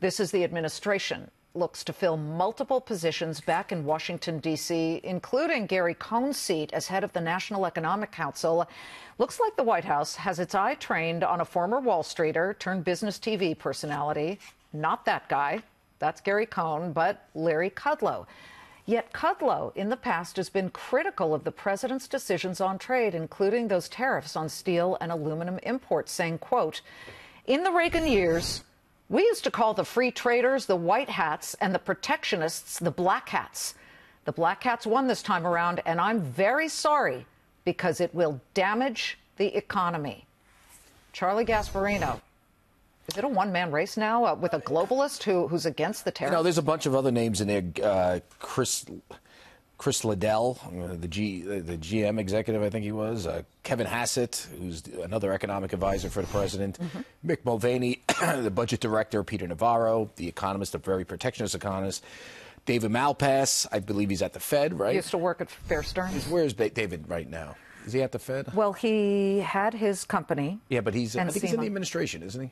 This is the administration looks to fill multiple positions back in Washington, D.C., including Gary Cohn's seat as head of the National Economic Council. Looks like the White House has its eye trained on a former Wall Streeter turned business TV personality. Not that guy. That's Gary Cohn, but Larry Kudlow. Yet Kudlow, in the past, has been critical of the president's decisions on trade, including those tariffs on steel and aluminum imports, saying, quote, "In the Reagan years, we used to call the free traders the white hats and the protectionists the black hats. The black hats won this time around, and I'm very sorry because it will damage the economy." Charlie Gasparino. Is it a one-man race now with a globalist who's against the tariffs? You know, there's a bunch of other names in there. Chris Liddell, the GM executive, I think he was. Kevin Hassett, who's another economic advisor for the president. Mick Mulvaney, the budget director. Peter Navarro, the economist, a very protectionist economist. David Malpass, I believe he's at the Fed, right? He used to work at Bear Stearns. Where's David right now? Is he at the Fed? Well, he had his company. Yeah, but I think he's in the administration, isn't he?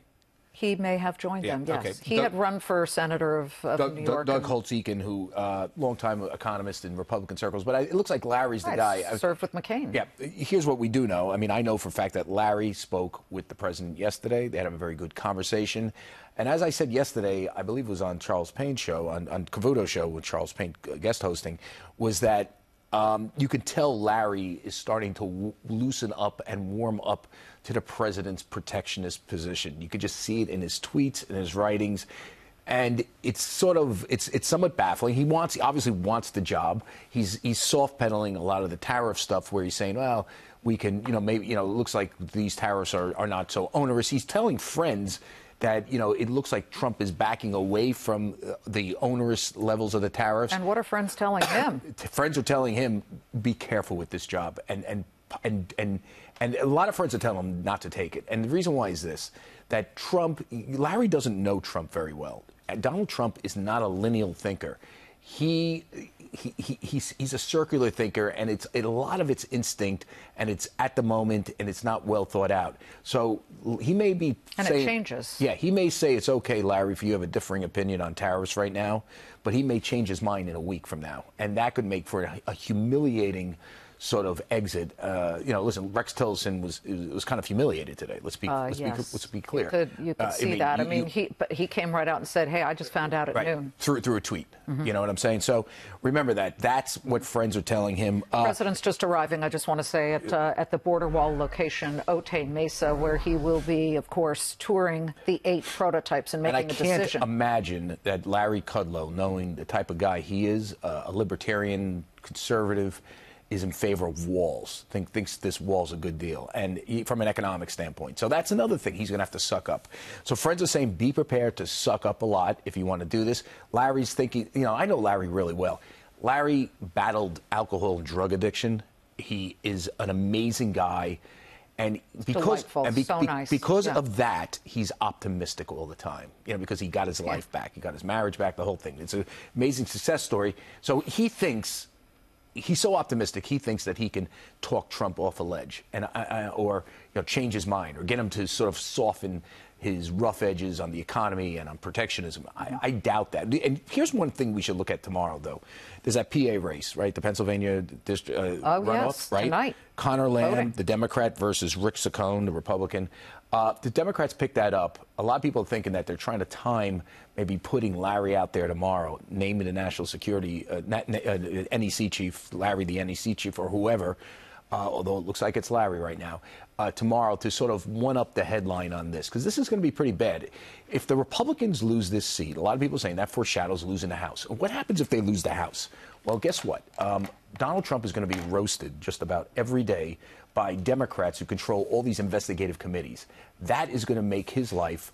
He may have joined them, yes. Okay. He had run for senator of New York. Doug Holtz-Eakin, who, longtime economist in Republican circles. But it looks like Larry's the guy. Served with McCain. Yeah. Here's what we do know. I mean, I know for a fact that Larry spoke with the president yesterday. They had a very good conversation. And as I said yesterday, I believe it was on Charles Payne's show, on Kudlow's show with Charles Payne guest hosting, was that you could tell Larry is starting to loosen up and warm up to the president's protectionist position. You could just see it in his tweets and his writings. And it's somewhat baffling. He obviously wants the job. He's soft pedaling a lot of the tariff stuff where he's saying, well, we can, maybe, it looks like these tariffs are not so onerous. He's telling friends that, it looks like Trump is backing away from the onerous levels of the tariffs. And what are friends telling him? Friends are telling him, be careful with this job. And a lot of friends are telling him not to take it. And the reason why is this, that Larry doesn't know Trump very well. And Donald Trump is not a lineal thinker. He's a circular thinker, and a lot of it's instinct, and it's at the moment, and it's not well thought out. So he may be saying, it changes. Yeah, he may say it's okay, Larry, if you have a differing opinion on tariffs right now, but he may change his mind in a week from now, and that could make for a humiliating sort of exit. Listen, Rex Tillerson was kind of humiliated today. Let's be clear. You could see that. He came right out and said, "Hey, I just found out at noon." Through a tweet. You know what I'm saying? So remember that. That's what friends are telling him. President's just arriving, I just want to say, at the border wall location, Otay Mesa, where he will be, of course, touring the 8 prototypes and making a decision. And I can't imagine that Larry Kudlow, knowing the type of guy he is, a libertarian, conservative, is in favor of walls, thinks this wall's a good deal, and from an economic standpoint. So that's another thing he's going to have to suck up. So friends are saying be prepared to suck up a lot if you want to do this. Larry's thinking, I know Larry really well. Larry battled alcohol and drug addiction. He is an amazing guy. And because of that, he's optimistic all the time, because he got his life back. He got his marriage back, the whole thing. It's an amazing success story. So he's so optimistic, he thinks that he can talk Trump off a ledge or change his mind or get him to sort of soften his rough edges on the economy and on protectionism. I doubt that. And here's one thing we should look at tomorrow, though. There's that PA race, right? The Pennsylvania runoff, right? Tonight. Connor Lamb, the Democrat, versus Rick Saccone, the Republican. The Democrats picked that up. A lot of people are thinking that they're trying to time maybe putting Larry out there tomorrow, naming the national security NEC chief, Larry the NEC chief, or whoever, although it looks like it's Larry right now, tomorrow to sort of one-up the headline on this, because this is going to be pretty bad. If the Republicans lose this seat, a lot of people are saying that foreshadows losing the House. What happens if they lose the House? Well, guess what? Donald Trump is going to be roasted just about every day by Democrats who control all these investigative committees. That is going to make his life.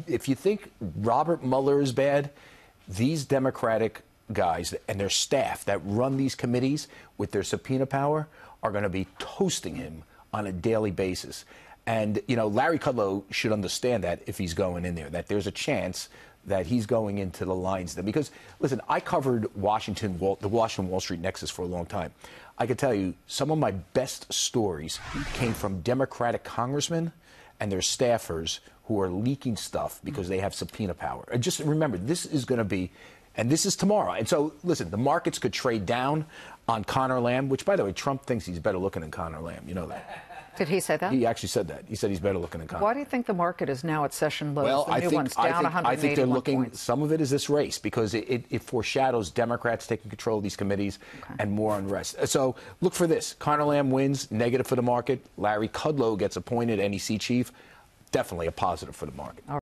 If you think Robert Mueller is bad, these Democratic guys and their staff that run these committees with their subpoena power are going to be toasting him on a daily basis. And, Larry Kudlow should understand that if he's going in there, that there's a chance that he's going into the lines there. Because, listen, I covered the Washington Wall Street nexus for a long time. I can tell you some of my best stories came from Democratic congressmen and their staffers who are leaking stuff because they have subpoena power. And just remember, this is going to be, and this is tomorrow. And so, listen, the markets could trade down on Conor Lamb, which, by the way, Trump thinks he's better looking than Conor Lamb. You know that. Did he say that? He actually said that. He said he's better looking than Conor. Why do you think the market is now at session lows? Well, The new one's down 181 I think they're looking, points. some of it is this race, because it foreshadows Democrats taking control of these committees and more unrest. So look for this. Conor Lamb wins, negative for the market. Larry Kudlow gets appointed NEC chief, definitely a positive for the market.